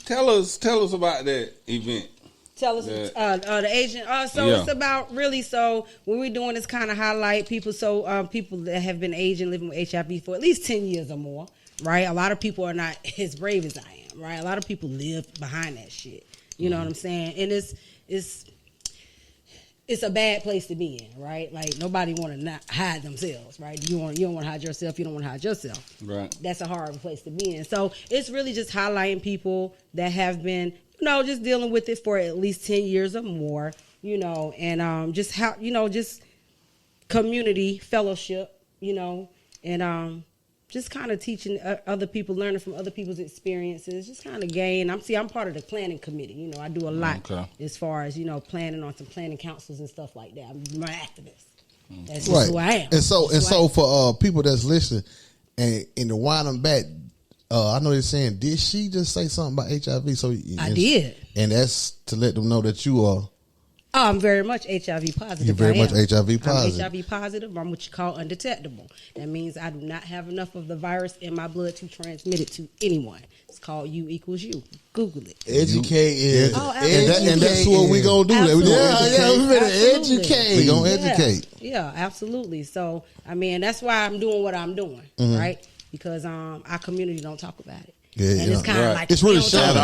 Tell us about that event. Tell us the agent. It's about really. So what we're doing is kind of highlight people. So people that have been aging, living with HIV for at least 10 years or more, right? A lot of people are not as brave as I am, right? A lot of people live behind that shit. You know what I'm saying? And it's a bad place to be in, right? Like nobody want to not hide themselves, right? You don't want to hide yourself. You don't want to hide yourself. Right. That's a hard place to be in. So it's really just highlighting people that have been, just dealing with it for at least 10 years or more, and just how, just community fellowship, and just kind of teaching other people, learning from other people's experiences, just kind of gain. I'm part of the planning committee. I do a lot as far as, planning on some planning councils and stuff like that. I'm an activist. That's just who I am. And so for people that's listening and to wind them back, I know they're saying, did she just say something about HIV? So I did. And that's to let them know that you are. I'm very much HIV positive. You're very much HIV positive. I'm HIV positive. I'm what you call undetectable. That means I do not have enough of the virus in my blood to transmit it to anyone. It's called U equals U. Google it. Educate is. And that's what we're going to do. Absolutely. We better educate. We're going to educate. Yeah, absolutely. So, that's why I'm doing what I'm doing, right? Because our community don't talk about it. Yeah, and it's kind of like it's really shunned.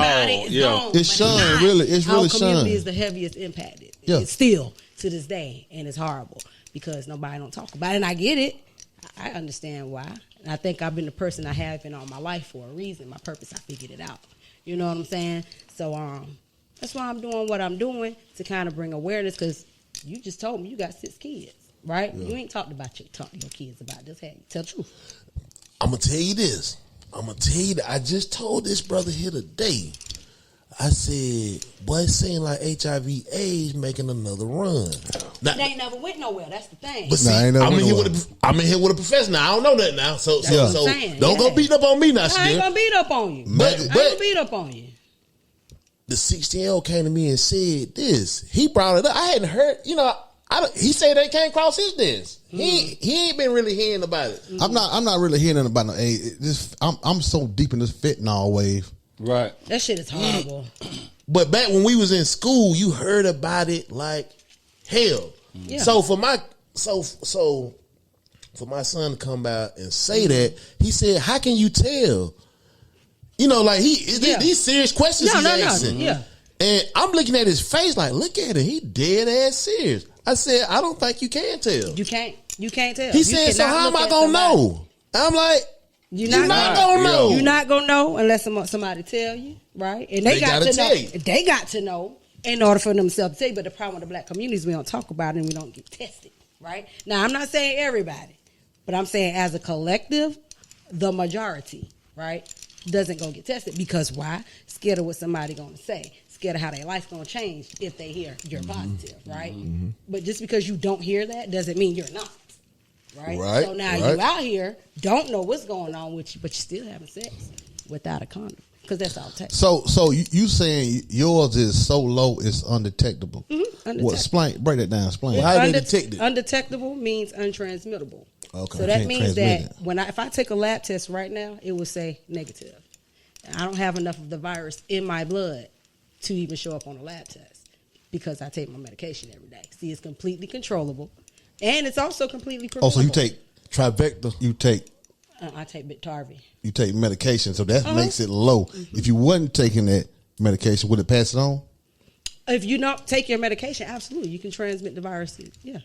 It's shunned, really. It's really shunned. Our community is the heaviest impacted. Yeah. It's still to this day, and it's horrible because nobody don't talk about it. And I get it. I understand why. And I think I've been the person I have been all my life for a reason. My purpose, I figured it out. You know what I'm saying? So that's why I'm doing what I'm doing, to kind of bring awareness, because you just told me you got 6 kids, right? Yeah. You ain't talked about your kids about this. Hey, tell the truth. I'm going to tell you this. I just told this brother here today. I said, boy, it seems like HIV AIDS making another run. Now, they ain't never went nowhere. That's the thing. But see, I'm in here with a professional. I don't know that now. So don't go beat up on me now, I ain't going to beat up on you. I ain't going to beat up on you. The 16-year-old came to me and said this. He brought it up. I hadn't heard, he said they came across his desk. He ain't been really hearing about it. I'm not really hearing about no AIDS. I'm so deep in this fentanyl wave. Right. That shit is horrible. But back when we was in school, you heard about it like hell. Yeah. So for my son to come out and say that, he said, "How can you tell?" These serious questions he's asking. Yeah. And I'm looking at his face like, look at him. He dead ass serious. I said, I don't think you can tell. You can't tell. He said, so how am I going to know? I'm like, you're not going to know. You're not going to know unless somebody tell you, right? And they got to know. They got to know in order for themselves to tell you. But the problem with the black community is we don't talk about it and we don't get tested, right? Now, I'm not saying everybody, but I'm saying as a collective, the majority, right, doesn't go get tested. Because why? Scared of what somebody going to say. Scared of how their life's going to change if they hear you're positive, right? Mm-hmm. But just because you don't hear that doesn't mean you're not, right? So now you out here, don't know what's going on with you, but you're still having sex without a condom, because that's all it takes. So you saying yours is so low it's undetectable? Mm-hmm. Undetectable. Break that down. Explain. Well, how do they detect it? Undetectable means untransmittable. Okay. So that means that if I take a lab test right now, it will say negative. I don't have enough of the virus in my blood to even show up on a lab test, because I take my medication every day. See, it's completely controllable, and it's also completely preventable. Oh, so you take Trivecta? I take Biktarvy. You take medication, so that makes it low. Mm-hmm. If you wasn't taking that medication, would it pass it on? If you don't take your medication, absolutely, you can transmit the virus. Yeah.